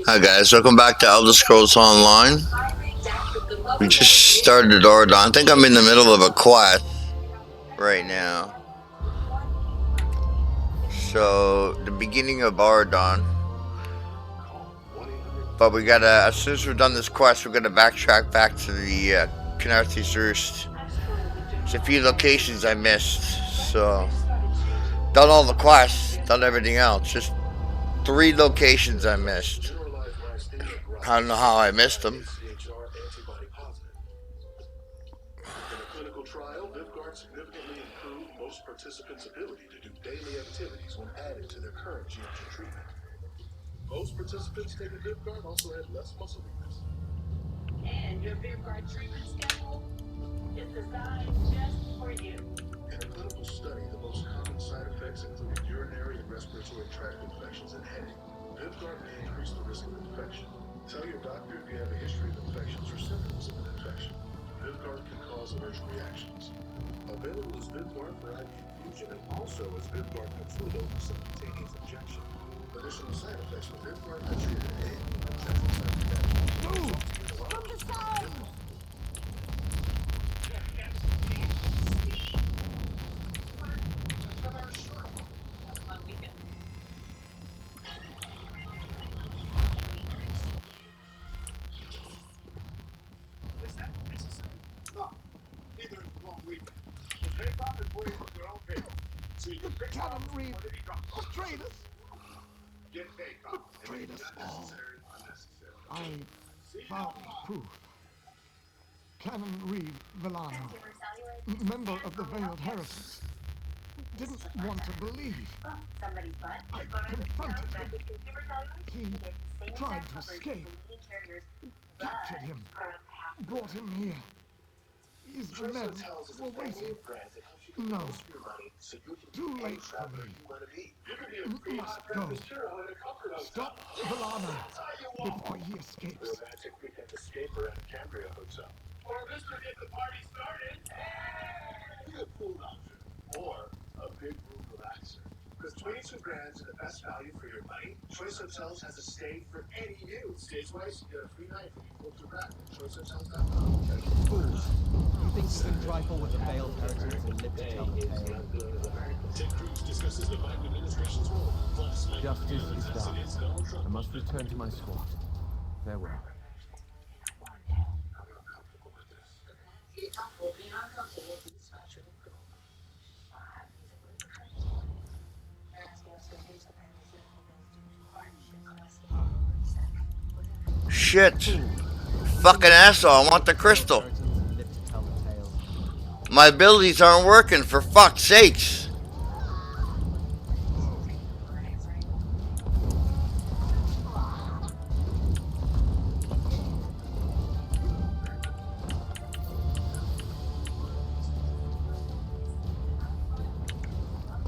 Hi guys, welcome back to Elder Scrolls Online. We just started Auridon. I think I'm in the middle of a quest right now. So, the beginning of Auridon. But we gotta, as soon as we're done this quest, we're gonna backtrack back to the Kenarthi's Roost. There's a few locations I missed, so done all the quests, done everything else. Just 3 locations I missed. I don't know how I missed them. In a clinical trial, Vivguard significantly improved most participants' ability to do daily activities when added to their current GMG treatment. Most participants taking Vivguard also had less muscle weakness. And your Vivguard treatment schedule is designed just for you. In a clinical study, the most common side effects included urinary and respiratory tract infections and headache. Vivguard may increase the risk of infection. Tell your doctor if you have a history of infections or symptoms of an infection. Vivguard can cause allergic reactions. Available as Vivguard for IV infusion and also as Vivguard Capsulo for subcutaneous injection. Additional side effects with Vivguard are treated and injection side effects. Move! From the side! Is that necessary? No. Neither is the long weekend. The pay off is putting on their own payroll. So you can pick Cannon up Reed whatever you drop. betrayed us. Get paid off. Betrayed us all. Unnecessary. I found proof. Cannon Reed Villano, member of the Veiled Heresies, didn't want to believe. I confronted him. He tried to escape. Captured him. Brought him here. His men were waiting. No. Too late for me. Must go. Stop Villano before he escapes. Romantic weekend escaper at a Cambria hotel. Or Mr. Get the party started. Hey! A pool option. Or a big room relaxer. Because 22 grand is the best value for your money, Choice Hotels has a stay for any you. Stay twice, you get a free night when you book your rack at choicehotels.com. Fools. You think you can trifle with the veiled heretics and live to tell the tale? Ted Cruz discusses the Biden administration's role. Plus, Justice is done. I must return to my squad. Farewell. Shit. Fucking asshole, I want the crystal. My abilities aren't working, for fuck's sakes.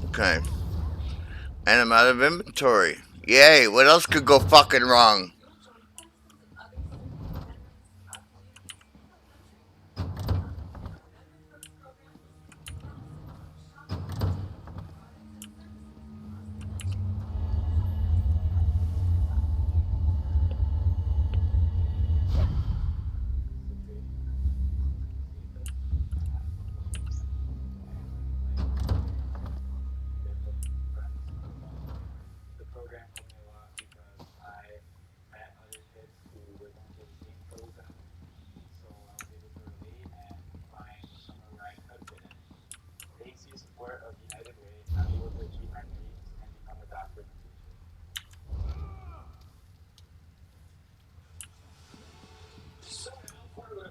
Okay. And I'm out of inventory. Yay, what else could go fucking wrong?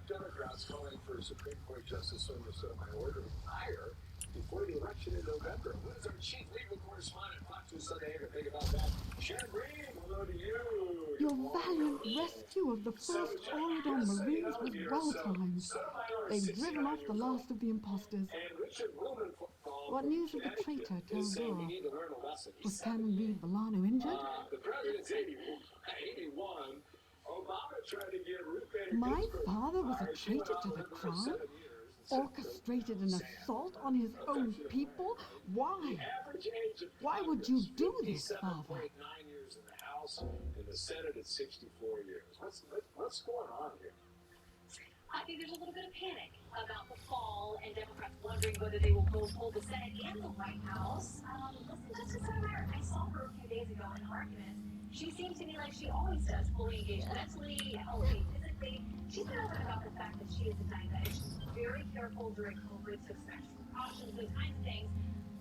Democrats calling for Supreme Court Justice Sotomayor to retire before the election in November. What is our chief legal correspondent, Fox News Sunday, to think about that? Sharon Green, hello to you. Your valiant rescue of the first Auridon Marines was well timed. They've driven off the last of the imposters. What news of the traitor Teldor? Was Cannon Reed Villano injured? The president's 81. Obama tried to get My father was a traitor to the crown? orchestrated an assault on his own people? Why? Why would you do this, Father? 9 years in the House, in the Senate at 64 years. What's going on here? I think there's a little bit of panic about the fall and Democrats wondering whether they will both hold the Senate and the White House. Listen, Justice Sotomayor, I saw her a few days ago in Arcanist. She seemed to me like she always does, fully engaged mentally, healthy physically. She's been open about the fact that she is a diabetic. She's very careful during COVID, took special precautions, those kinds of things.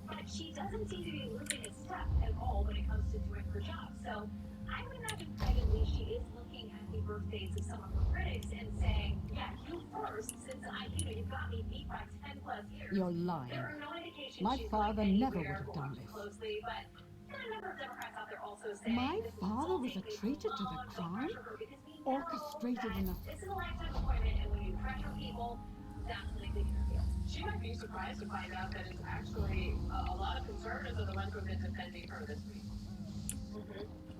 But she doesn't seem to be losing a step at all when it comes to doing her job. So I would imagine privately she is looking at the birthdays of some of her critics and saying, yeah, you first, since you've got me beat by 10 plus years. You're lying. There are no indications My she's father going never would anywhere have done this. closely, but there are a number of Democrats out there also saying My this is father was a insulting, traitor to the don't crown? pressure her, because we know Orchestrated that an this is a lifetime appointment, and when you pressure people, that's when they interfere. She might be surprised to find out that it's actually a lot of conservatives are the ones who've been defending her this week.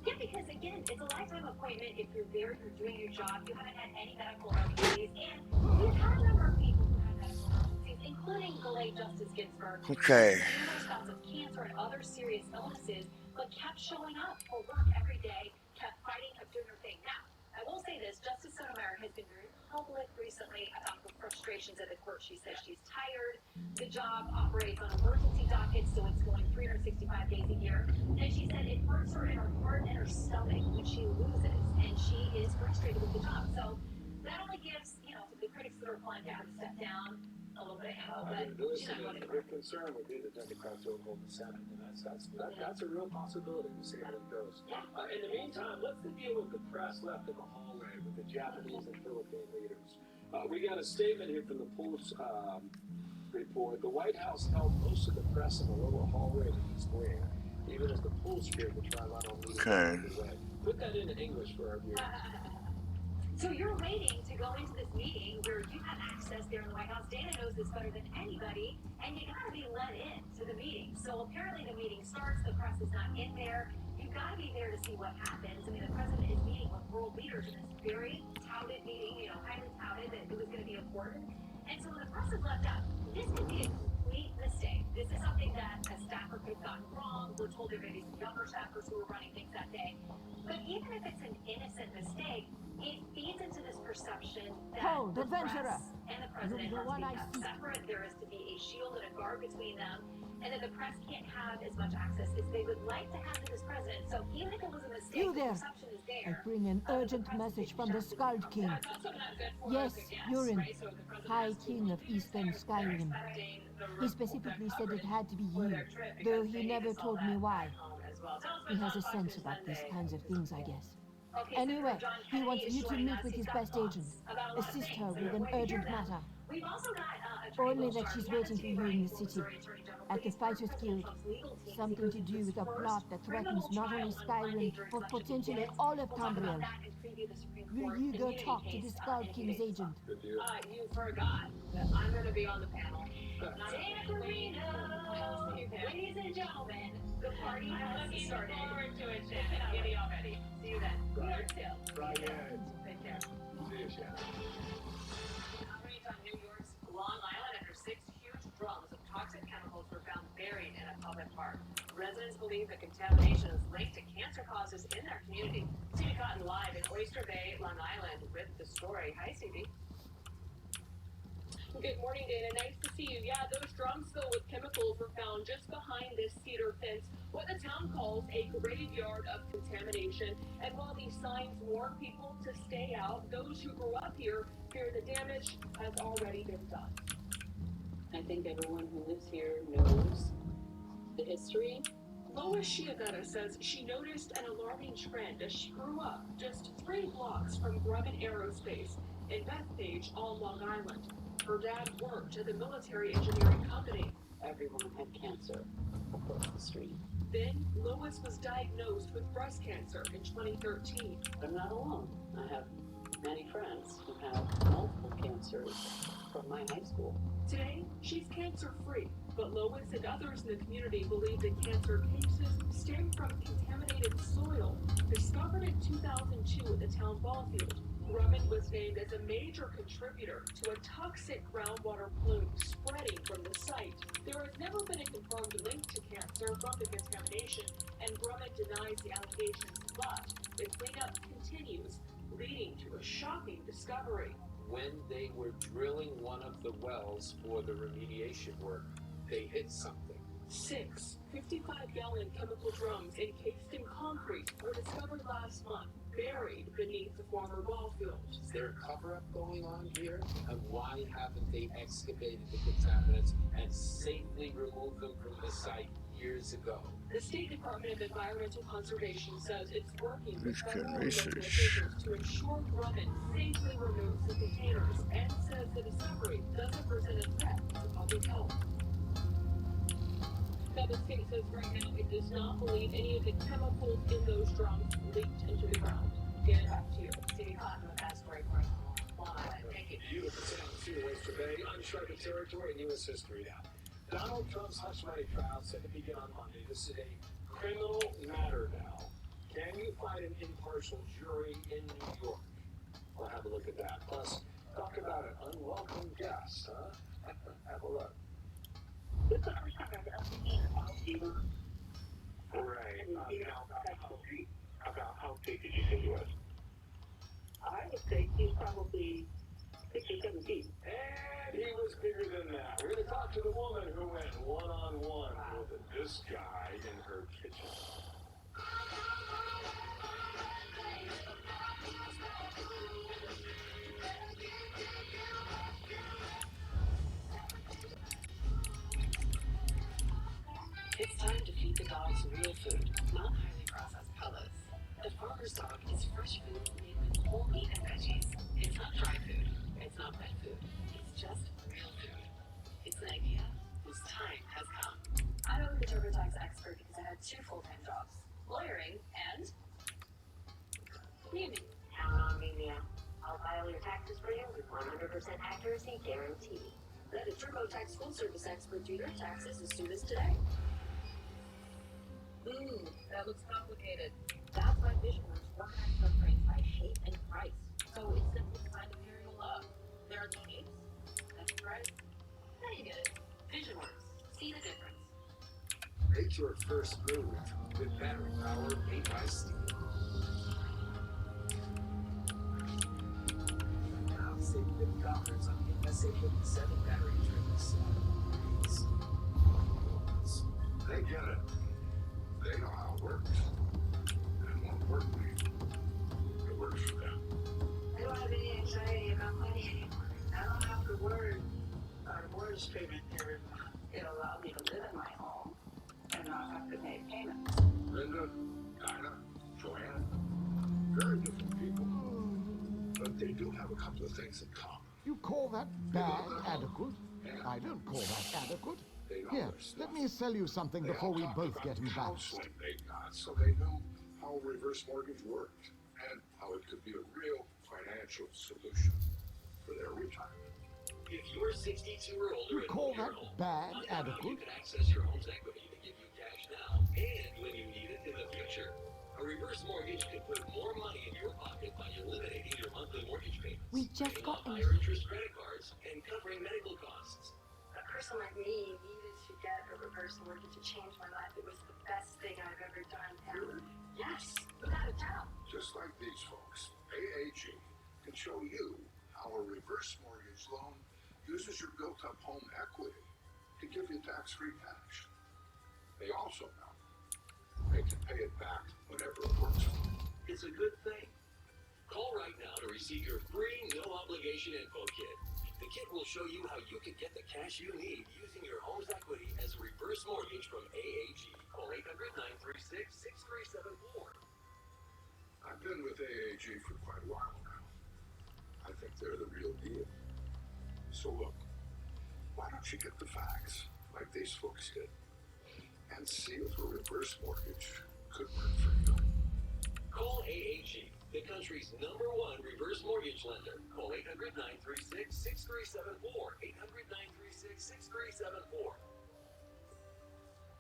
Yeah, because again, it's a lifetime appointment. If you're there, you're doing your job, you haven't had any medical emergencies, and we've had a number of people who had medical emergencies, including the late Justice Ginsburg. Okay. Numerous bouts of cancer and other serious illnesses, but kept showing up for work every day, kept fighting, kept doing her thing. Now, I will say this, Justice Sotomayor has been very public recently about the frustrations at the court. She says she's tired. The job operates on emergency dockets, so it's going 365 days a year. And she said it hurts her in her heart and her stomach when she loses, and she is frustrated with the job. So that only gives, the critics that are applying to her to step down a little bit of ammo, but she's not going The concern would be the Democrats don't hold the Senate, and that's a real possibility. We'll see how it goes. In the meantime, what's the deal with the press left in the hallway with the Japanese and Philippine leaders? We got a statement here from the Pulse report. The White House held most of the press in the lower hallway of the East Wing, even as the Pulse feared the trilateral meeting. Okay. Put that into English for our viewers. So you're waiting to go into this meeting where you have access there in the White House. Dana knows this better than anybody, and you gotta be let in to the meeting. So apparently the meeting starts, the press is not in there. You gotta be there to see what happens. I mean, the president is meeting with world leaders in this very touted meeting, highly touted that it was gonna be important. And so when the press is left out, this could be a complete mistake. This is something that a staffer could have gotten wrong. We're told there may be some younger staffers who were running things that day. But even if it's an innocent mistake, it feeds into this perception that Hold, the adventurer! press and the president You're the must one be I kept see. separate. There is to be a shield and a guard between them, and that the press can't have as much access as they would like to have to this president. So even if it was a mistake, You the there! perception is I there. bring an urgent message from the Skald King. Yes, Urin, High King of Eastern Skyrim. He specifically said it had to be you, though he never told me why. He has a sense about these kinds of things, I guess. Anyway, he wants you to meet with his best agent. Assist her with an urgent matter. We've also got Only that she's waiting for you in the city, at the Fighters Guild. Something to do with a plot that threatens not only Skyrim, but potentially all of Tamriel. Will you go talk to the Skald King's agent? You forgot that I'm going to be on the panel. Ladies and gentlemen, the party has started. Forward to it, Shannon. Giddy already. See you then. We are too. Take care. See you, Shannon. Outrage on New York's Long Island after 6 huge drums of toxic chemicals were found buried in a public park. Residents believe the contamination is linked to cancer causes in their community. Stevie Cotton live in Oyster Bay, Long Island with the story. Hi, Stevie. Good morning, Dana. Nice to see you. Yeah, those drums filled with chemicals were found just behind this cedar fence, what the town calls a graveyard of contamination. And while these signs warn people to stay out, those who grew up here fear the damage has already been done. I think everyone who lives here knows the history. Lois Shiagutta says she noticed an alarming trend as she grew up just 3 blocks from Grumman Aerospace in Bethpage on Long Island. Her dad worked at the military engineering company. Everyone had cancer across the street. Then Lois was diagnosed with breast cancer in 2013. I'm not alone. I have many friends who have multiple cancers from my high school. Today, she's cancer-free, but Lois and others in the community believe the cancer cases stem from contaminated soil discovered in 2002 at the town ball field. Grumman was named as a major contributor to a toxic groundwater plume spreading from the site. There has never been a confirmed link to cancer from the contamination, and Grumman denies the allegations, but the cleanup continues, leading to a shocking discovery. When they were drilling one of the wells for the remediation work, they hit something. 6 55-gallon chemical drums encased in concrete were discovered last month, buried beneath the former ball field. Is there a cover-up going on here? And why haven't they excavated the contaminants and safely removed them from the site years ago? The State Department of Environmental Conservation says it's working with Who's good federal research? officials to ensure Grumman safely removes the containers, and says the discovery doesn't present a threat to public health. Now, the state says right now it does not believe any of the chemicals in those drums leaked into the ground. Get it back to you. Stay caught in the past break for Long Island. Thank you. Beautiful San Francisco Oyster Bay, uncharted territory in U.S. history now. Donald Trump's hush money trial set to begin on Monday. This is a criminal matter now. Can you find an impartial jury in New York? We'll have a look at that. Plus, talk about an unwelcome guest, huh? Have a look. This is the first time I've ever seen a fever. Right. About how big did you say he was? I would say he's probably 6 or 7 feet. And he was bigger than that. We're going to talk to the woman who went one-on-one with this guy in her kitchen. It's time to feed the dogs real food, not highly processed pellets. The farmer's dog is fresh food made with whole meat and veggies. It's not dry food. It's not pet food. It's just real food. It's an idea whose time has come. I'm a TurboTax expert because I had 2 full-time jobs, lawyering and cleaning. Count on me, Mia. I'll file your taxes for you with 100% accuracy guarantee. Let a TurboTax full service expert do your taxes as soon as today. That looks complicated. That's why Visionworks organize subframes by shape and price. So it's simplifying the material up. There are no shapes. That's price. Now you get it. Visionworks. See the difference. Make your first move with battery power made by Steel. Now save $50 on the SA-57 battery trims. They get it. They know how it works. And more importantly, it works for them. I don't have any anxiety about money anymore. I don't have to worry about a mortgage payment here. It allowed me to live in my home and not have to make payments. Linda, Dinah, Joanne, very different people. But they do have a couple of things in common. You call that bad adequate? I don't call that adequate. They know Here, their stuff. let me sell you something They before all we talked both about get the embarrassed. counseling they got, so they knew how reverse mortgage worked and how it could be a real financial solution for their retirement. If you're 62 or older You and call own your that home, bad find out how you adequate? can access your home's equity to give you cash now and when you need it in the future. A reverse mortgage can put more money in your pocket by eliminating your monthly mortgage payments, We just paying off got higher interest credit cards, and covering medical costs. A person like me needed to get a reverse mortgage to change my life. It was the best thing I've ever done. And yes, without a doubt. Just like these folks, AAG can show you how a reverse mortgage loan uses your built-up home equity to give you tax-free cash. They also know they can pay it back whenever it works for them. It's a good thing. Call right now to receive your free no-obligation info kit. The kit will show you how you can get the cash you need using your home's equity as a reverse mortgage from AAG. Call 800-936-6374. I've been with AAG for quite a while now. I think they're the real deal. So look, why don't you get the facts like these folks did and see if a reverse mortgage could work for you. Call AAG, the country's #1 reverse mortgage lender. Call 800-936-6374. 800-936-6374.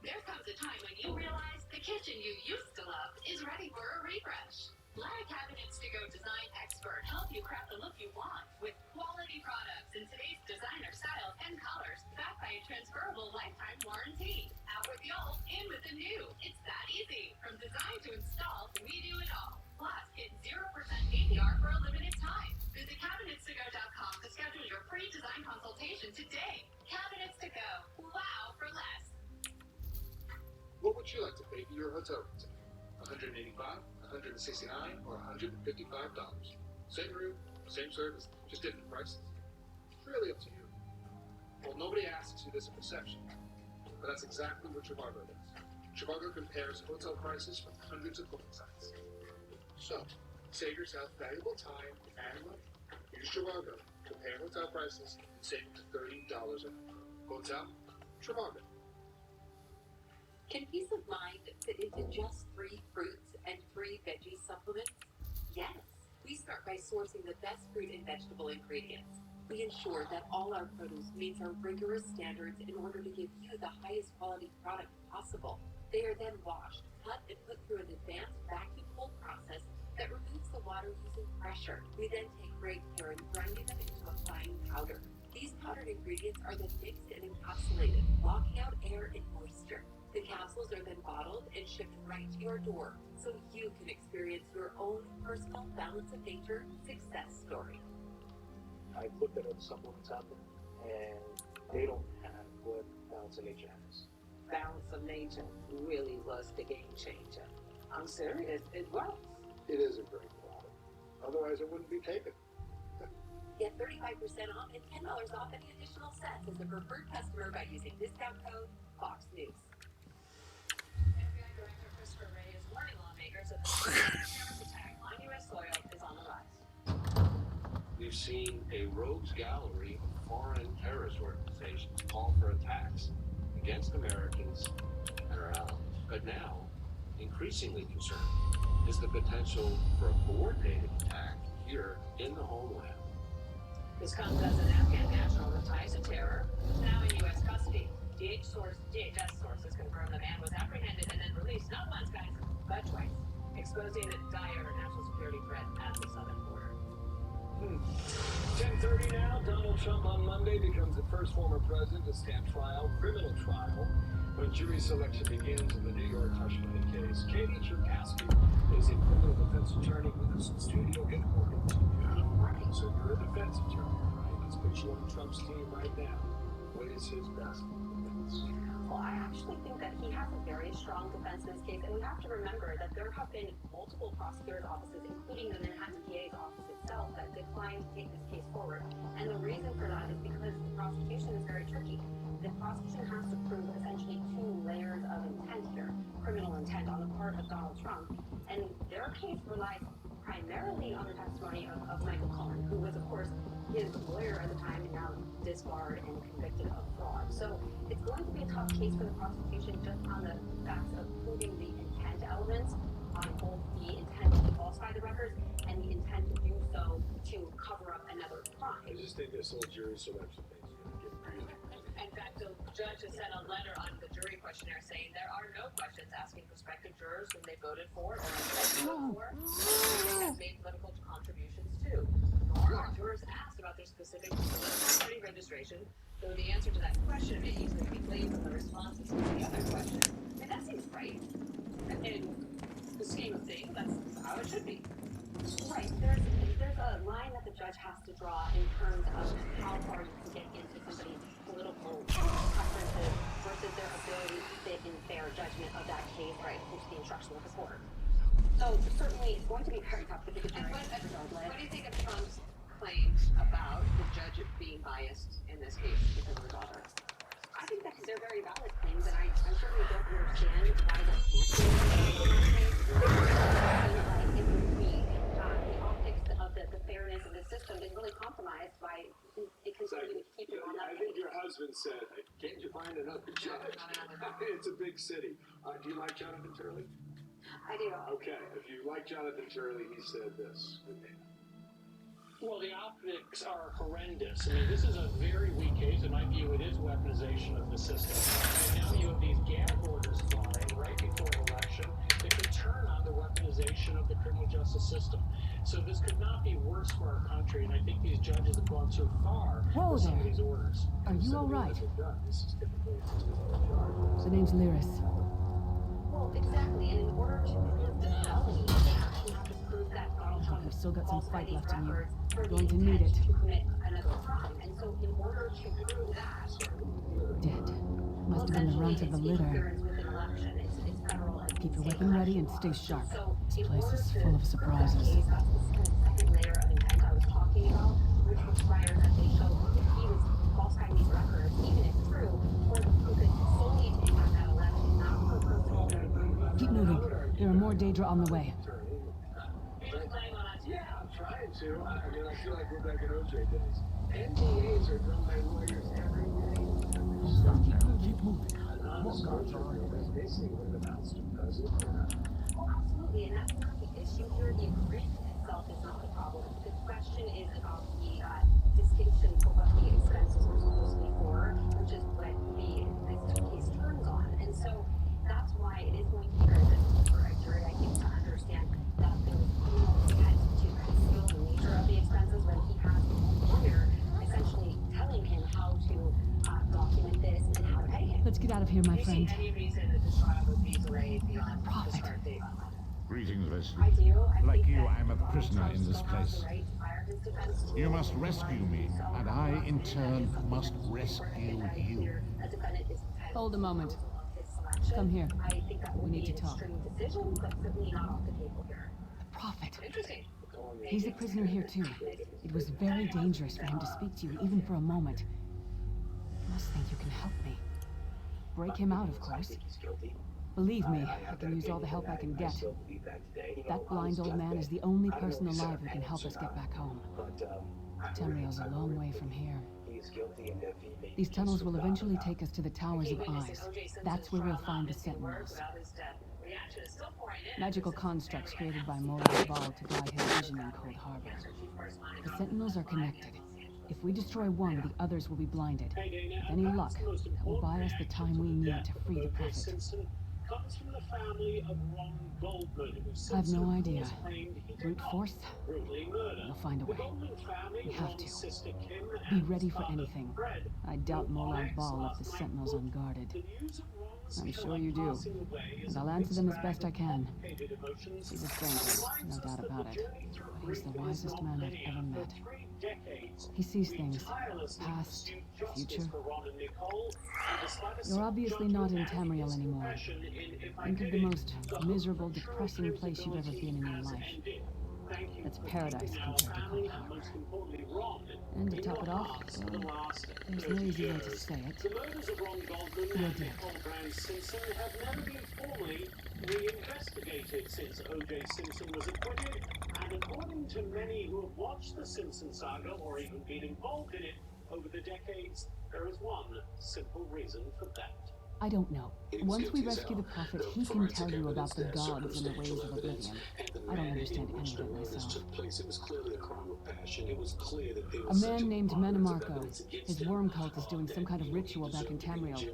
There comes a time when you realize the kitchen you used to love is ready for a refresh. Let a Cabinets to Go design expert help you transferable lifetime warranty. Out with the old, in with the new. It's that easy. From design to install, we do it all. Plus, get 0% APR for a limited time. Visit cabinetstogo.com to schedule your free design consultation today. Cabinets to Go. Wow for less. What would you like to pay for your hotel room today? $185, $169, or $155? Same room, same service, just different prices. It's really up to you. Well, nobody asks you this at reception, but that's exactly what Trivago does. Trivago compares hotel prices from hundreds of booking sites. So, save yourself valuable time and money. Use Trivago. Compare hotel prices and save up to $30 a night. Hotel, Trivago. Can peace of mind fit into just 3 fruits and 3 veggie supplements? Yes. We start by sourcing the best fruit and vegetable ingredients. We ensure that all our produce meets our rigorous standards in order to give you the highest quality product possible. They are then washed, cut, and put through an advanced vacuum pull process that removes the water using pressure. We then take great care in grinding them into a fine powder. These powdered ingredients are then mixed and encapsulated, blocking out air and moisture. The capsules are then bottled and shipped right to your door, so you can experience your own personal balance of nature success story. I've looked at other supplements out there, and they don't have what Balance of Nature has. Balance of Nature really was the game changer. I'm serious, it works. It is a great product. Otherwise, it wouldn't be taken. Get 35% off and $10 off any additional sets as a preferred customer by using discount code Fox News. FBI Director Christopher Wray is warning lawmakers that the terrorist attack on U.S. soil is on the rise. We've seen a rogues gallery of foreign terrorist organizations call for attacks against Americans and our allies. But now, increasingly concerned is the potential for a coordinated attack here in the homeland. This comes as an Afghan national with ties to terror is now in U.S. custody. DHS sources confirm the man was apprehended and then released not once, guys, but twice, exposing a dire national security threat at the southern border. 10:30 now. Donald Trump on Monday becomes the first former president to stand criminal trial, when jury selection begins in the New York hush money case. Katie Cherkasky is a criminal defense attorney with us in studio. Good morning to you. Right. So you're a defense attorney, right? Let's put you on Trump's team right now. What is his best defense? Well, I actually think that he has a very strong defense in this case, and we have to remember that there have been multiple prosecutors' offices, including the Manhattan DA's office itself, that declined to take this case forward. And the reason for that is because the prosecution is very tricky. The prosecution has to prove essentially 2 layers of intent here, criminal intent on the part of Donald Trump, and their case relies primarily on the testimony of Michael Cohen, who was, of course, his lawyer at the time and now disbarred and convicted of fraud. So it's going to be a tough case for the prosecution just on the facts of proving the intent elements, on both the intent to falsify the records and the intent to do so to cover up another crime. I just think this whole jury selection thing is going to get really. In fact, the judge has sent a letter on the jury questionnaire saying there are no questions asking prospective jurors whom they voted for or voted for, who they have made political contributions to. Nor are jurors asked about their specific political party registration, though the answer to that question may easily be gleaned from the responses to the other question. And that seems right. In the scheme of things, that's how it should be. Right. There's a line that the judge has to draw in terms of how far you can get into somebody's political preferences versus their ability to fit in fair judgment of that case, right, which the instruction of the court. So certainly it's going to be very tough to get a jury regardless. What do you think of Trump's claims about the judge being biased in this case because of her daughter? I think that they're very valid claims, and I certainly don't understand why that can't be in this case. Like it would be the optics of the fairness of the system is really compromised by it continuing to keep it on that I think your husband said, can't you find another judge? It's a big city. Do you like Jonathan Turley? I do. Okay, if you like Jonathan Turley, he said this. Well, the optics are horrendous. I mean, this is a very weak case. In my view, it is weaponization of the system. And now you have these gag orders flying right before an election that can turn on the weaponization of the criminal justice system. So this could not be worse for our country, and I think these judges have gone too far Whoa with some there. of these orders. Are you all right? This is typically a charge. The name's Lyris. Well, exactly, and in order to prove the felony, they actually have to prove that Donald Trump You've still got some falsified fight these left in you. records for Going the to need intent it. to commit another crime. And so in order to prove that, Dead. Must have been the runt of the litter. interference with an election. It's federal and Keep your state weapon ready and election stay law. sharp. So This in place order is to full of prove that surprises. case, that's this kind of second layer of intent I was talking about, which requires that they show that he was falsifying these records, even if true, for the purpose solely to impact that election, not for personal. Keep moving. There are more Daedra on the way. Yeah, I'm trying to. I mean, I feel like we're back in OJ days. NDAs are done by lawyers every day. Keep moving. More guards are on the way. Basically, what it amounts to, doesn't it? Well, absolutely, and that's not the issue here. The agreement itself is not the problem. The question is about the distinction for what the expenses were supposed to be for, which is what this case turns on. And so that's why it is going to be very difficult for a jury, I think, to understand that there was criminal intent to conceal the nature of the expenses when he has a lawyer essentially telling him how to document this and how to pay him. Let's get out of here, my friend. Any reason that this trial would be delayed beyond the Prophet. start date? Greetings, I Leslie. do. I Like think you, that I'm a Donald prisoner Trump in this still has place. the right to fire his defense team. You must rescue me, and I, in turn, must rescue you. A defendant is entitled Hold a moment. to his selection. Come here. I think that We would need be to an talk. extreme decision, but certainly not off the table here. The Prophet. Interesting. He's a prisoner here, too. It was very dangerous for him to speak to you, even for a moment. You must think you can help me. Break him out, of course. Believe me, I can use all the help I can get. That blind old man is the only person alive who can help us get back home. Tamriel's a long way from here. These tunnels will eventually take us to the Towers of Eyes. That's where we'll find the Sentinels. Magical constructs created by Mola Ball to guide his vision in Cold Harbor. The Sentinels are connected. If we destroy one, the others will be blinded. With any luck, that will buy us the time we need to free the Prophet. Simpson comes from the family of Ron Goldman, who I have no Simpson idea. has claimed he did Brute not force? brutally murder. We'll find a The way. Goldman family, We have Ron's to. sister Kim, Be and ready his for father, anything. Fred, I doubt were on Molag X Ball left the last night. Sentinels unguarded. The news of Ron's I'm sure killer you do. passing away is And I'll a answer them as mixed best I bag of can. complicated emotions. He's a stranger, no doubt about it. But he's the wisest man I've ever met. He sees things, past, future. You're obviously not in Tamriel anymore. Think of the most miserable, depressing place you've ever been in your life. That's paradise compared to Cold Harbor. And to top it off, well, there's no easy way to say it. The murders of Ron Goldman You're and dead. Nicole Brown Simpson have never been formally reinvestigated since O.J. Simpson was acquitted, and according to many who have watched the Simpson saga or even been involved in it over the decades, there is one simple reason for that. I don't know. Once we rescue the Prophet, he can tell you about the gods and the ways of oblivion. I don't understand any of it myself. A man named Menamarco. His worm cult is doing some kind of ritual back in Tamriel.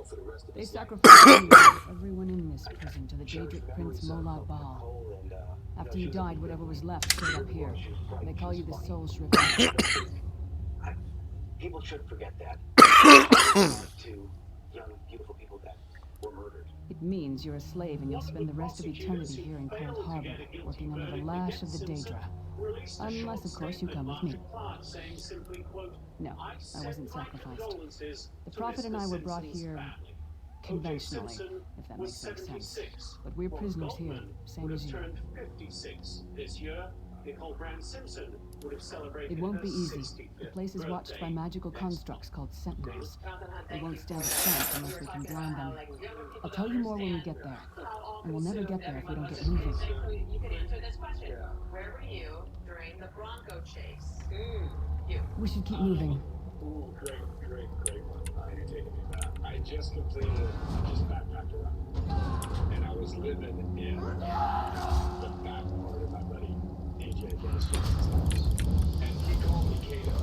They sacrificed everyone in this prison to the Daedric Prince Molag Bal. After you died, whatever was left stayed up here. They call you the Soul Shriver. People should forget that. Two young, beautiful people that were murdered. It means you're a slave and you'll spend the rest of eternity here in Cold Harbor, working under the lash of the Daedra. Unless, of course, you come with me. No, I wasn't sacrificed. The Prophet and I were brought here conventionally, if that makes any sense. But we're prisoners here, same as you. Turned 56 this year. Nicole Brown Simpson would have celebrated It won't be her easy. 65th The place is watched by magical constructs called Sentinels. They won't stand a chance unless we can blind them. I'll tell you more when we get there. And we'll never get there if we don't get moving. You can answer this question. Where were you during the Bronco chase? You. We should keep moving. Ooh, great one. You're taking me back. I just backpacked around. And I was living in the back part of my buddy DJ Dennis's house. And he called me Kato.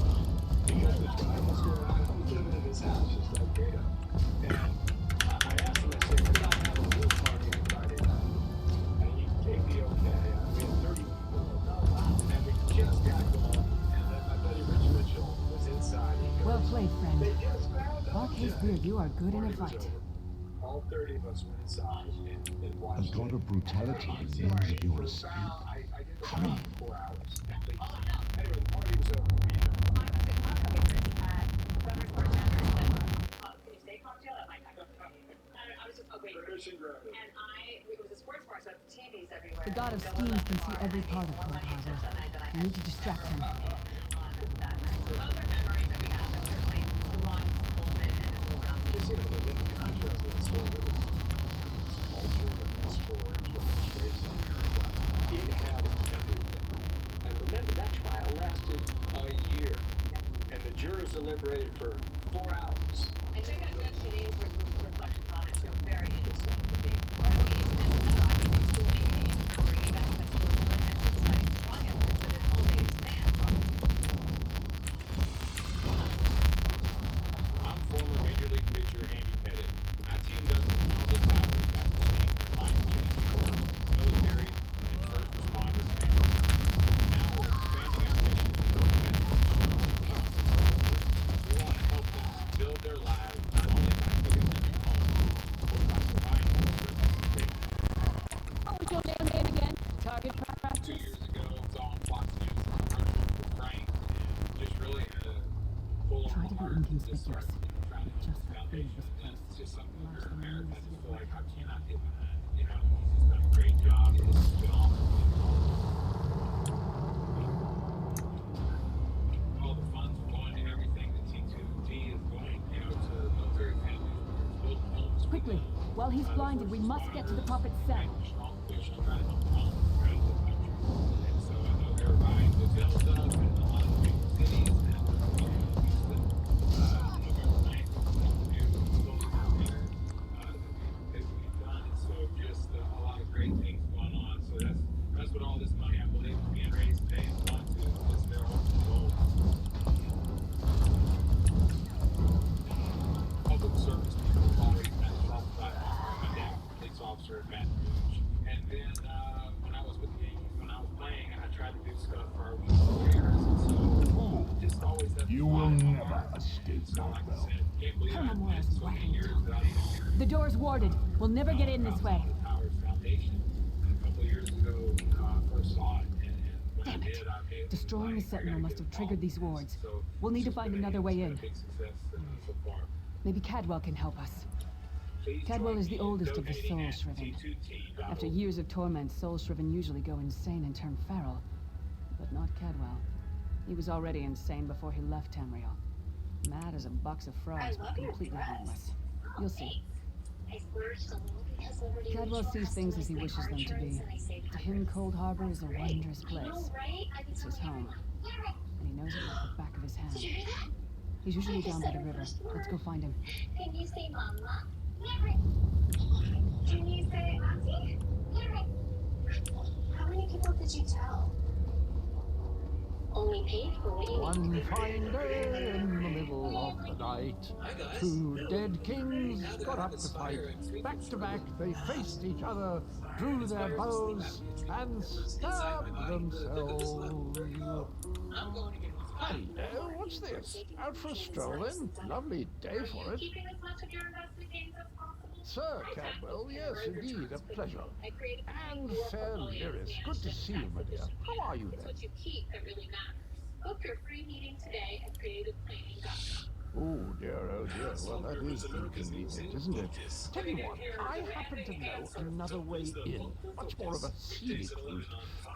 Because the trial was going on, I was living in his house just like Kato. And I asked him, I said, could I have a pool party on Friday night? And he gave me okay. We had 30 people. And we played, friend. Marquez Beard, you are good in a fight. All 30 of us went inside and A watched god it. of brutality means that your escape. I did about 4 hours at least. Anyway, the party was over. The god of schemes can see every part of Cold Harbor. You need to distract him. It had everything. And remember, that trial lasted a year. And the jurors deliberated for 4 hours. I checked out Judge Shadeen's reflections on it, too. Very interesting. I'm former Major League pitcher Andy Pettit. My team doesn't know the towers that line military and first responders families. Now we're expanding our mission to we want to help them build their lives not only by giving them a home, but by providing them with safety. What was your damn name again? Target 2 practice. years ago, I was on Fox News and I worked with Frank and just really had a full Try on to be heart to just start inconspicuous. trying to Just help the leave foundation. this And place. it's just something Large for than America. I the just feel like I cannot get behind. You know, he's just done a great job. It's been awesome. All the funds are going to everything that T2T is going, you know, to military families, building homes. Quickly, while he's blinded, we must get to the prophet's cell. Strong push to try to help homes around the country. And so I know they're buying the Delta and a lot of big cities and Houston. November 9th, that we've done. And so just a lot of great things going on. So that's what all this money, I believe, is being raised today is going to. Is their ultimate goal. Public service people have always been involved by my dad, police officer at Baton Rouge. And then when I was with the Yankees, when I was playing, I tried to do stuff for our weekend warriors. And so just always have You will never escape so my like I belt. said, can't believe Colonel it's Morris been is so many whacking. years without even hearing The door's warded. We'll never get in this way. the Towers Foundation. And a couple of years ago, I first saw it, and when Damn I it. did, I made Destroying the Sentinel must have triggered these wards. So We'll need to it's find been a- another it's way been a in. big success so far. Maybe Cadwell can help us. Please Cadwell join is the me in oldest of the donating Soul at Shriven. T2T.org. After years of torment, Soul Shriven usually go insane and turn feral. But not Cadwell. He was already insane before he left Tamriel. Mad as a box of frogs, but completely harmless. You'll see. I splurged a little because Liberty Cadwell Mutual sees things as customized he my wishes car them to insurance be. and I saved To him, Cold Harbor is a Great. wondrous I place. know, right? I've been It's his telling home. everyone. Yeah, right. And he knows it like the back of his hand. Did you hear that? He's usually I just down by said the her river. first Let's word. go find him. Can you say mama? Yeah, right. Can you say auntie? Yeah, right. How many people did you tell? Only paid for what you One fine day in the middle of the night, two dead kings got up to fight. Back to back, they faced each other, drew their bows, and stabbed themselves. Hello, what's this? Out for a stroll then? Lovely day for it. keeping as much of your investment gains as possible? Sir Cadwell, yes, indeed, a pleasure. And fair Lyris, good to see you, my dear. How are you It's then? what you keep that really matters. Book your free meeting today at creativeplanning.com. Oh dear, well that is inconvenient, isn't it? Tell you what, I happen to know another way in. Much more of a scenic route.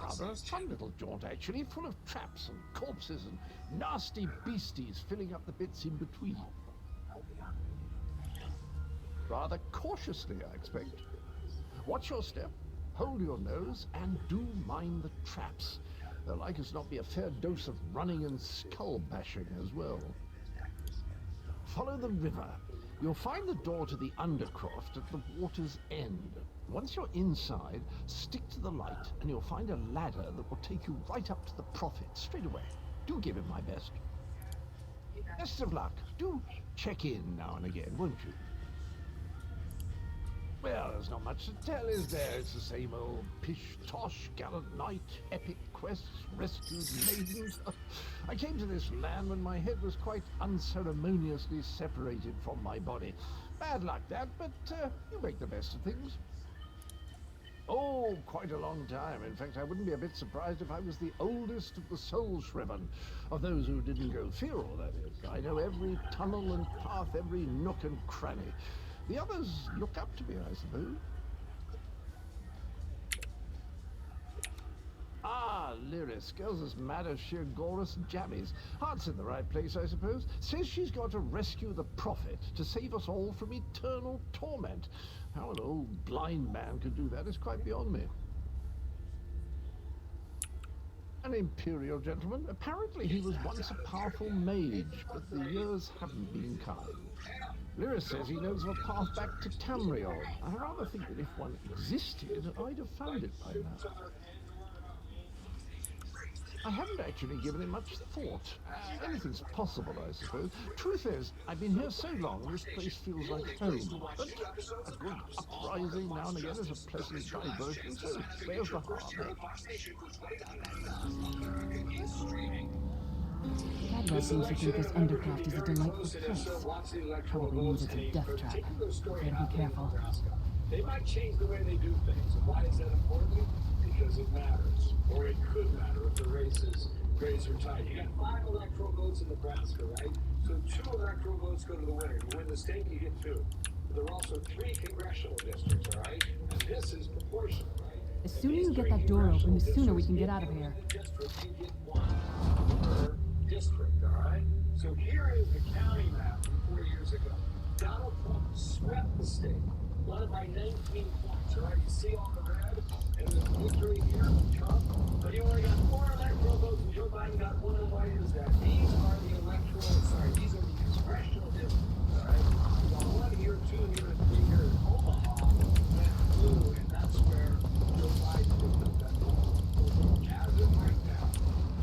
Rather a fun little jaunt actually, full of traps and corpses and nasty beasties filling up the bits in between. Rather cautiously, I expect. Watch your step, hold your nose, and do mind the traps. There'll like as not be a fair dose of running and skull bashing as well. Follow the river. You'll find the door to the Undercroft at the water's end. Once you're inside, stick to the light and you'll find a ladder that will take you right up to the Prophet straight away. Do give him my best. Best of luck. Do check in now and again, won't you? Well, there's not much to tell, is there? It's the same old pish-tosh, gallant knight, epic quests, rescued maidens. I came to this land when my head was quite unceremoniously separated from my body. Bad luck that, but you make the best of things. Oh, quite a long time. In fact, I wouldn't be a bit surprised if I was the oldest of the soul-shriven, of those who didn't go feral, that is. I know every tunnel and path, every nook and cranny. The others look up to me, I suppose. Ah, Lyris, girl's as mad as sheer Gorus jammies. Heart's in the right place, I suppose. Says she's got to rescue the Prophet to save us all from eternal torment. How an old blind man could do that is quite beyond me. An imperial gentleman. Apparently he was once a powerful mage, but the years haven't been kind. Lyris says he knows of a path back to Tamriel. I rather think that if one existed, I'd have found it by now. I haven't actually given it much thought. Anything's possible, I suppose. Truth is, I've been here so long, this place feels like home. But a good uprising now and again is a pleasant diversion, so where's the harm, eh? Cadwell seems to think this undercroft is a delightful place. Probably means it's a death trap. Better be careful. They might change the way they do things. And why is that important? Because it matters. Or it could matter if the races grades are tight. You got 5 electoral votes in Nebraska, right? So 2 electoral votes go to the winner. You win the state, you get 2. There are also 3 congressional districts, all right? And this is proportional, right? The sooner you get that door open, the sooner we can get out of here. You get 1 per district, all right? So here is the county map from 4 years ago. Donald Trump swept the state. Won it by 19 points, all right? You see all the red? And the victory here from Trump. But he only got 4 electoral votes, and Joe Biden got 1. And why is that? These are the these are the congressional districts, all right? You got 1 here, 2 here, and 3 here in Omaha. Went blue, and that's where Joe Biden picked up that vote. As of right now,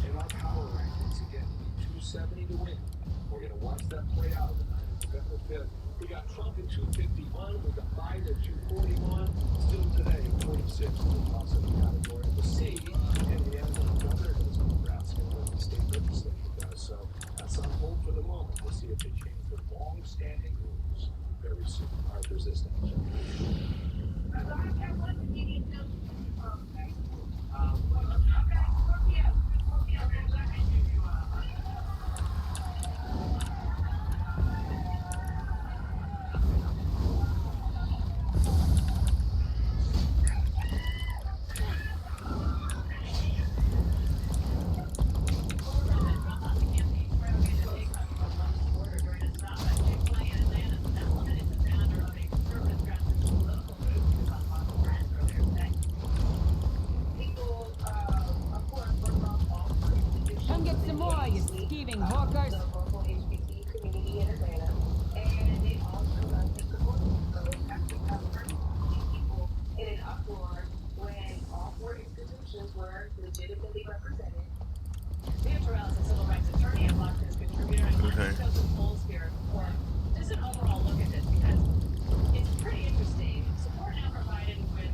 in our power rankings, again, 270 to win. We're going to watch that play out on November 5th. We got Trump at 251, we got Biden at 241, still today at 46 in the toss of the category. We'll see in the end when the governor goes to Nebraska and what the state legislature does. So that's on hold for the moment. We'll see if they change the long-standing rules very soon. Arthur's this next. Come get some more, you skeeving hawkers. In an uproar when all 4 institutions were legitimately represented. Leah Terrell is a civil rights attorney and Blockers contributor, and I just chose some polls here for just an overall look at this because it's pretty interesting. Support now provided with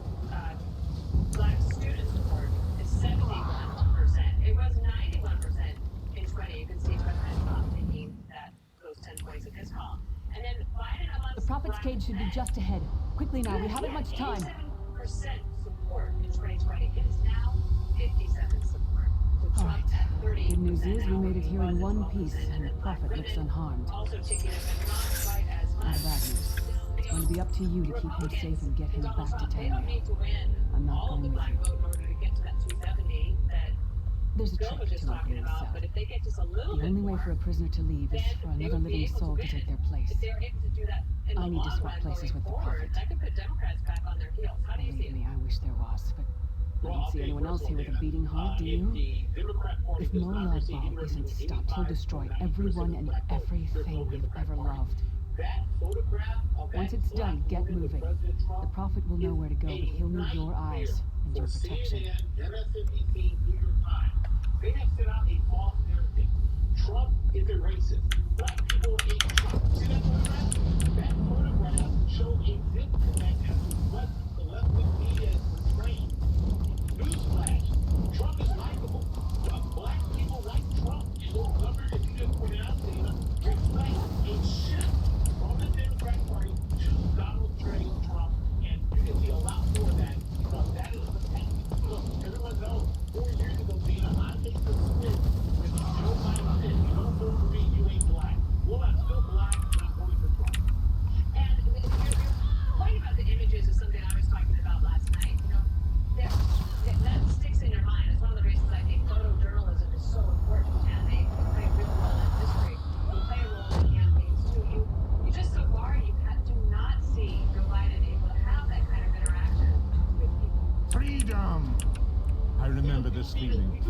Black student support is 71%. It was 91% in 20. You can see President Trump taking that those 10 points at this call. And then Biden among The Prophet's cage should be just ahead. Quickly now, we haven't much time. 87% support in 2020. It is now 57 support. With All Trump right. at 30. Good news is we made it here in one piece, and the Prophet looks unharmed. Also taking a bit not quite as Now much. the bad news. It's going to be up to you to keep him safe and get him back to They don't Tamriel. need to win I'm not all of the going with black you. vote in order to get to that 270 that There's a Bill trick was just to it talking being about. so. But if they get just a little The bit only way more, for a prisoner to leave is then for they another would be living able soul to to take win. their place. If they're able to do that in the I need to long swap run places going with the forward, Prophet. that could put Democrats back on their heels. How do you see Believe it? me, I wish there was, but I don't see anyone else here with a beating heart, do you? If Mo Loverball isn't stopped, he'll destroy everyone and everything we've ever loved. Once it's done, get moving. The Prophet will know where to go, but he'll need your eyes and your protection. MSNBC, New York Times. They have set out a false narrative. Trump isn't racist. Black people hate Trump. See that photograph? That photograph shows a disconnect as to remember this feeling.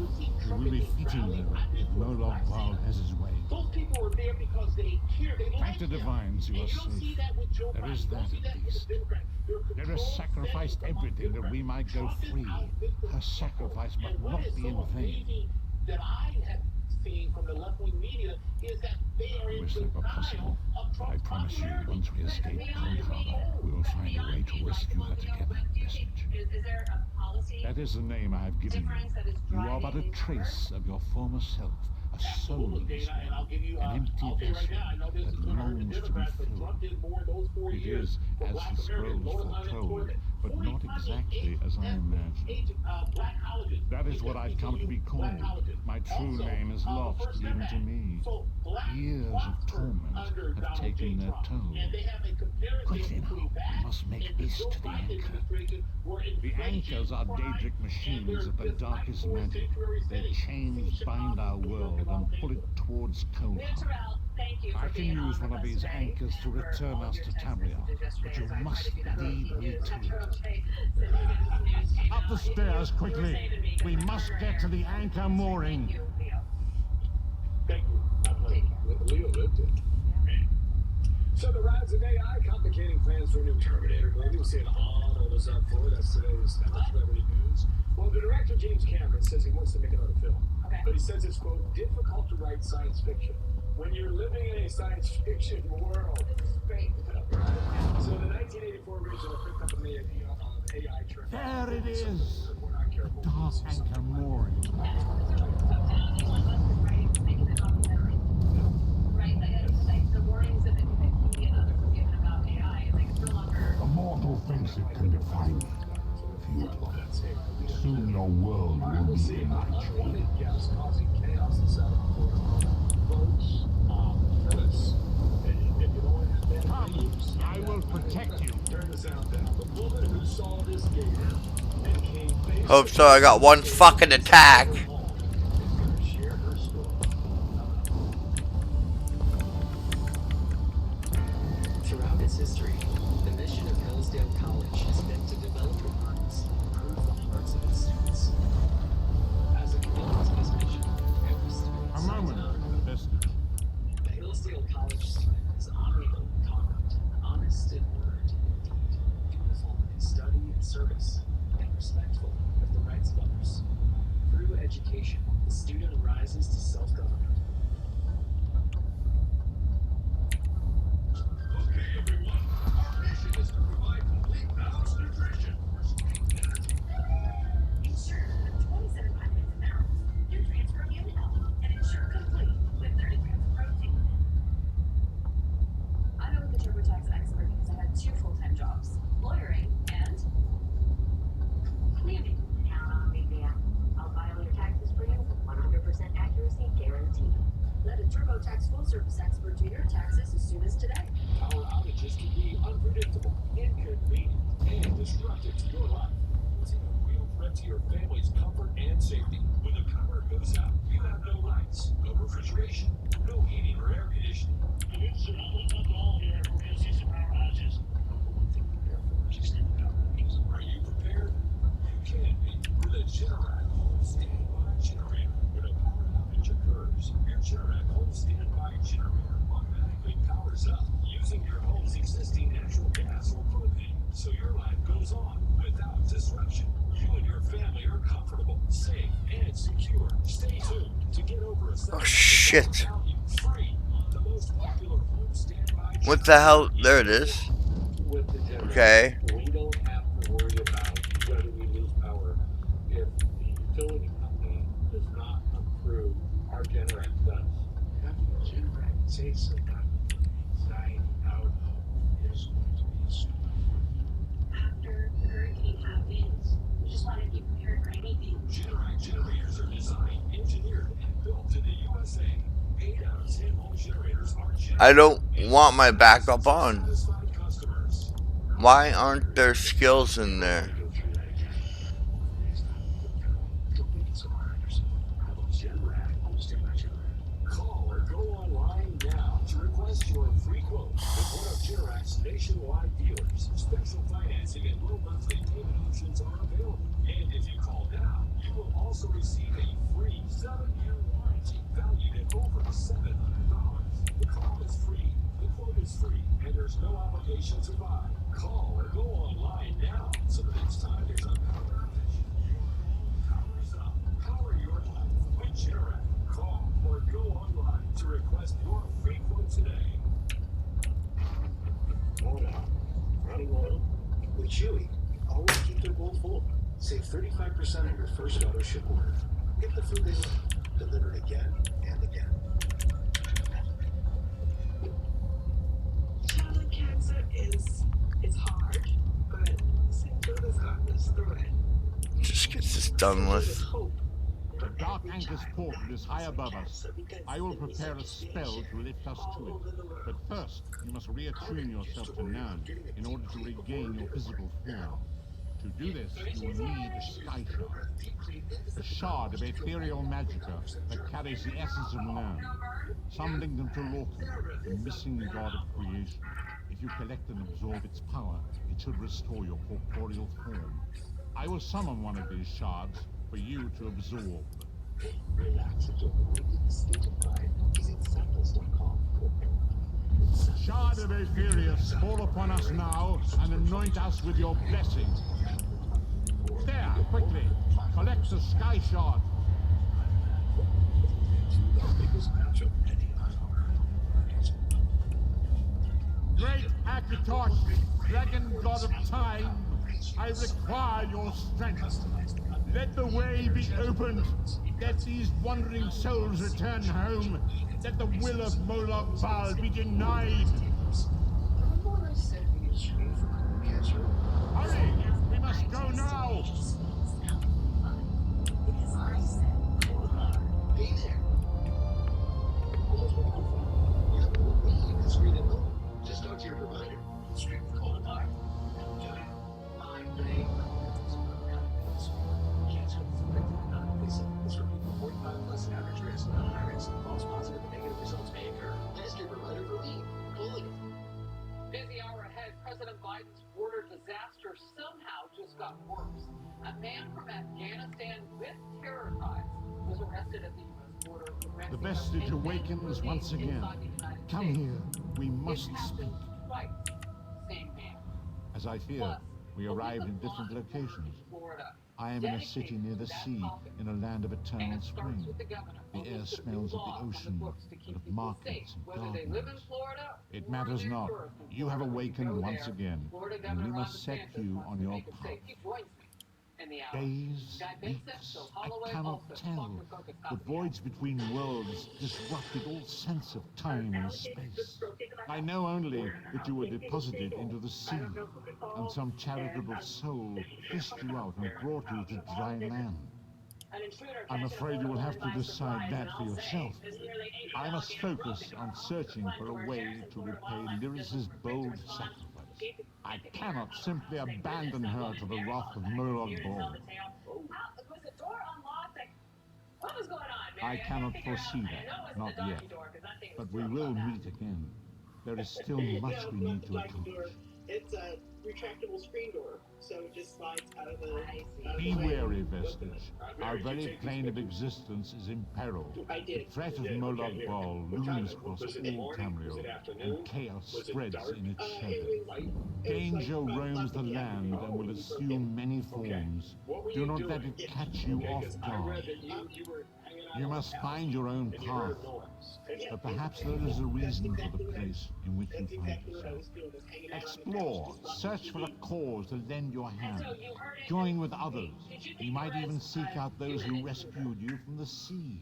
We will be eating them if Moloch Baal has his way. Those people are there because they care. They Thank like the him. divines you And are you don't see safe. that with Joe There Biden. is You don't that see at that with least. the Democrats. They're There has controlled sacrificed spending among everything that we Democrats. might go Trump is free. out victim Her sacrifice and must what not is be so in vain. amazing that I have seen from the left-wing media is that they are I in wish that were denial possible. of But I Trump's promise you, popularity. once we escape Cold Harbor, we will find a way to rescue her together. Message. Is there a policy That is the name I have given difference that is you. You are but a driving trace of your former self, a soulless Dana, and I'll one, give you, an empty I'll say right vessel now, I know this that is going to hurt the longs to be Democrats, but filled. Trump did more those 4 It years is, for as black the Americans, scrolls low foretold, unemployment, but not exactly as I imagined. black colleges. That is what I've come to be called. My true name is lost even to me. Years of torment have taken their toll. Quickly now, we must make haste to the anchor. The anchors are Daedric machines of the darkest magic. Their chains bind our world and pull it towards Cold Harbor. I can use one of these anchors to return us to Tamriel, but you must lead me to it. Up the stairs, quickly! We must get to the anchor mooring. Thank you. Leo lived it. So the rise of AI complicating plans for a new Terminator movie. We'll see an all is up for. That's today's celebrity news. Well, the director James Cameron says he wants to make another film. Okay. But he says it's, quote, difficult to write science fiction when you're living in a science fiction world. This is great. So the 1984 original picked up an AI trend. There it is! The dark anchor mooring. The mortal thinks it can define me. Futile. Soon your world will be in my trade. Gas causing chaos inside of Florida. Folks, Phyllis, if you don't have that Come, I will protect you. turn the sound down. The woman who saw this gator and came face Hope so. I got one fucking attack. is going to share her story. Throughout its history, the mission of Hillsdale College has been to develop minds, improve the hearts of its students. As a commitment to this mission, every student A signs an moment, honor. listener. The Hillsdale College student is honorable in conduct, honest in word and deed, dutiful in study and service, and respectful of the rights of others. Through education, the student rises to self-government. Okay, everyone. Our mission is to provide complete balanced nutrition. Ensure 27 vitamins and minerals, nutrients for human health, and ensure complete with 30 grams of protein. I know the TurboTax expert because I had 2 full-time jobs, lawyering and cleaning. Count on me, Mia. I'll file your taxes for you with 100% accuracy guaranteed. Let a TurboTax full-service expert do your taxes as soon as today. Power outages can be unpredictable, inconvenient, and disruptive to your life. It's a real threat to your family's comfort and safety. When the power goes out, you have no lights, no refrigeration, no heating or air conditioning. It's an all here for consistent power outages. Number one thing to prepare for is extended power outages. Are you prepared? You can be with a Generac home standby generator. When a power outage occurs, your Generac home standby generator automatically powers up using your home's existing natural gas or propane, so your life goes on without disruption. You and your family are comfortable, safe, and secure. Stay tuned to get over a Oh shit. value free on the most popular home standby. What the hell? There it is. With the Generac, Okay. we don't have to worry about whether we lose power if the utility company does not approve our Generac does. Having a Generac say so rapidly, anxiety out of is going to be super. After the hurricane happens, we just want to be prepared for anything. Generac generators are designed, engineered, and built in the USA. 8 out of 10 home generators are Generac. I don't want my backup on. Satisfied customers. Why aren't there skills in there? Go through that again. Don't make it so hard on yourself. Have a Generac home standby generator. Call or go online now to request your free quote with one of Generac's nationwide dealers. Special financing and low monthly payment options are available. And if you call now, you will also receive a free 7-year warranty valued at over $700. The call is free, the quote is free, and there's no obligation to buy. Call or go online now, so the next time there's a power outage, your home powers up. Power your life with Generac. Call or go online to request your free quote today. Hold on. Running low? With Chewy, always keep their bowl full. Save 35% on your first auto ship order. Get the food they love, delivered again and again. Childhood cancer it's hard, but simple as Arcanist thread. Just get this done with. The dark anchor's portal is high above us. I will prepare a spell to lift us to it. But first, you must reattune yourself to Nern in order to regain your physical form. To do this, you will need a sky shard. A shard of ethereal magicka that carries the essence of Nern. Some link them to Loki, the missing god of creation. If you collect and absorb its power, it should restore your corporeal form. I will summon one of these shards for you to absorb. Relax into a radiant state of mind using samples.com. Shard of Aetherius, fall upon us now and anoint us with your blessing. There, quickly, collect the sky shard. Great Akatosh, dragon god of time, I require your strength. Let the way be opened. Let these wandering souls return home. Let the will of Moloch Baal be denied. Hurry! We must go now! Hey there! It's free to know. Just talk to your provider. Stream the cold apart. I'm paying cancer is non-invasive. It's for people 45 plus average risk, non-high risk. False positive and negative results may occur. Ask your provider for leave. Calling it. Busy hour ahead, President Biden's border disaster somehow just got worse. A man from Afghanistan with terror ties was arrested at the U.S. border. The vestige awakens once again. Come here, we must speak. Right, same man. As I feared, we arrived in different locations. I am in a city near the sea, in a land of eternal spring. The air smells of the ocean, and of markets and gardens. It matters not. You have awakened once again, and we must set you on your path. Days, weeks, I cannot tell. The voids between worlds disrupted all sense of time and space. I know only that you were deposited into the sea, and some charitable soul fished you out and brought you to dry land. I'm afraid you will have to decide that for yourself. I must focus on searching for a way to repay Lyris's bold sacrifice. I cannot simply abandon her to the wrath of Moloch Baal. Was the door unlocked? What was going on, I cannot foresee that, not yet. But we will meet again. There is still much we need to accomplish. It's a retractable screen door, so it just slides out of the Be wary, Vestige. Our very plane of existence is in peril. The threat of Moloch Baal looms across all Tamriel, and chaos spreads in its shadow. Danger roams the land and will assume many forms. Do not let it catch you off guard. You must find your own path, but perhaps there is a reason for the place in which you find yourself. Explore, search for a cause to lend your hand. Join with others. You might even seek out those who rescued you from the sea.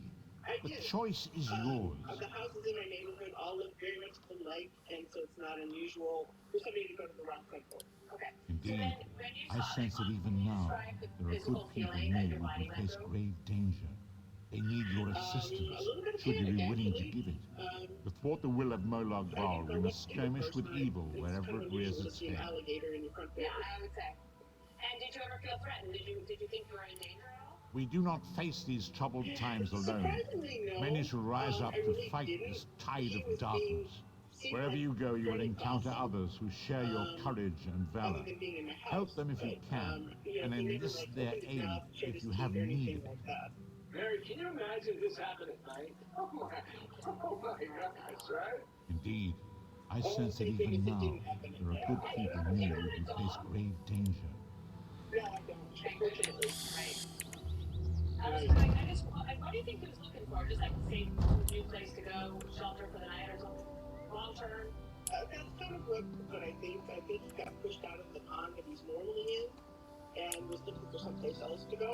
The choice is yours. The houses in our neighborhood all look very much alike, and so it's not unusual for somebody to go to the wrong temple. Okay. Indeed, I sense that even now, there are good people near you who face grave danger. They need your assistance, should you be willing to give it. To thwart the will of Moloch Baal, we must skirmish with evil wherever it rears its head. Yeah, I would say. And did you ever feel threatened? Did you think you were in danger at all? We do not face these troubled times alone. Many shall rise up to fight this tide of darkness. Wherever you go, you will encounter others who share your courage and valor. Help them if you can, and enlist their aid if you have need of it. Mary, can you imagine this happened at night? Oh my gosh, right? Indeed, I sense that even now, there are good people near you who face grave danger. Unfortunately, right. What do you think he was looking for? Just like a safe new place to go, shelter for the night or something? Long term? That's kind of what I think. I think he got pushed out of the pond that he's normally in and was looking for someplace else to go.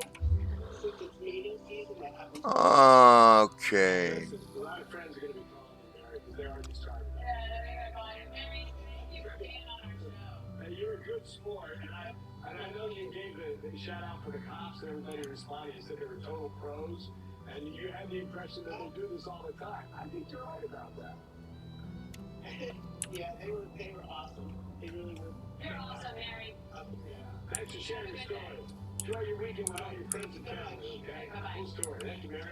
Since it's mating season, that happens. Okay. A lot of friends are going to be calling you, Mary, because they're already starting. Yeah, they're going to call you. Mary, thank you for being on our show. Hey, you're a good sport, and I know you gave the shout out for the cops and everybody responded. You said they were total pros, and you had the impression that they do this all the time. I think you're right about that. Yeah, they were awesome. They really were. You're awesome, Mary. Yeah. Thanks for sharing your story. Enjoy your weekend with all your friends and family, okay? Bye-bye. Cool story. Thank you, Mary.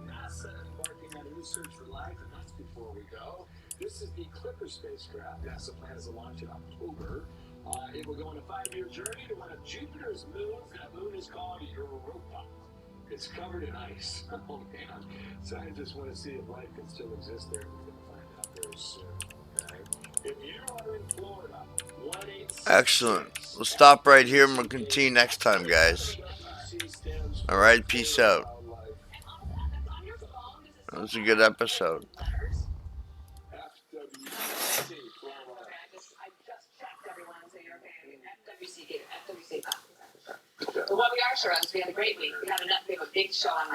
NASA embarking on a new search for life, and that's before we go. This is the Clipper spacecraft. NASA plans to launch in October. It will go on a 5-year journey to one of Jupiter's moons. That moon is called Europa. It's covered in ice. Oh man, scientists want to see if life can still exist there. We're going to find out very soon. Okay? If you are in Florida, 1-866. Excellent. We'll stop right here and we'll continue next time, guys. Alright, peace out. That was a good episode. Well, what we are sure is we had a great week. We have a big show on that.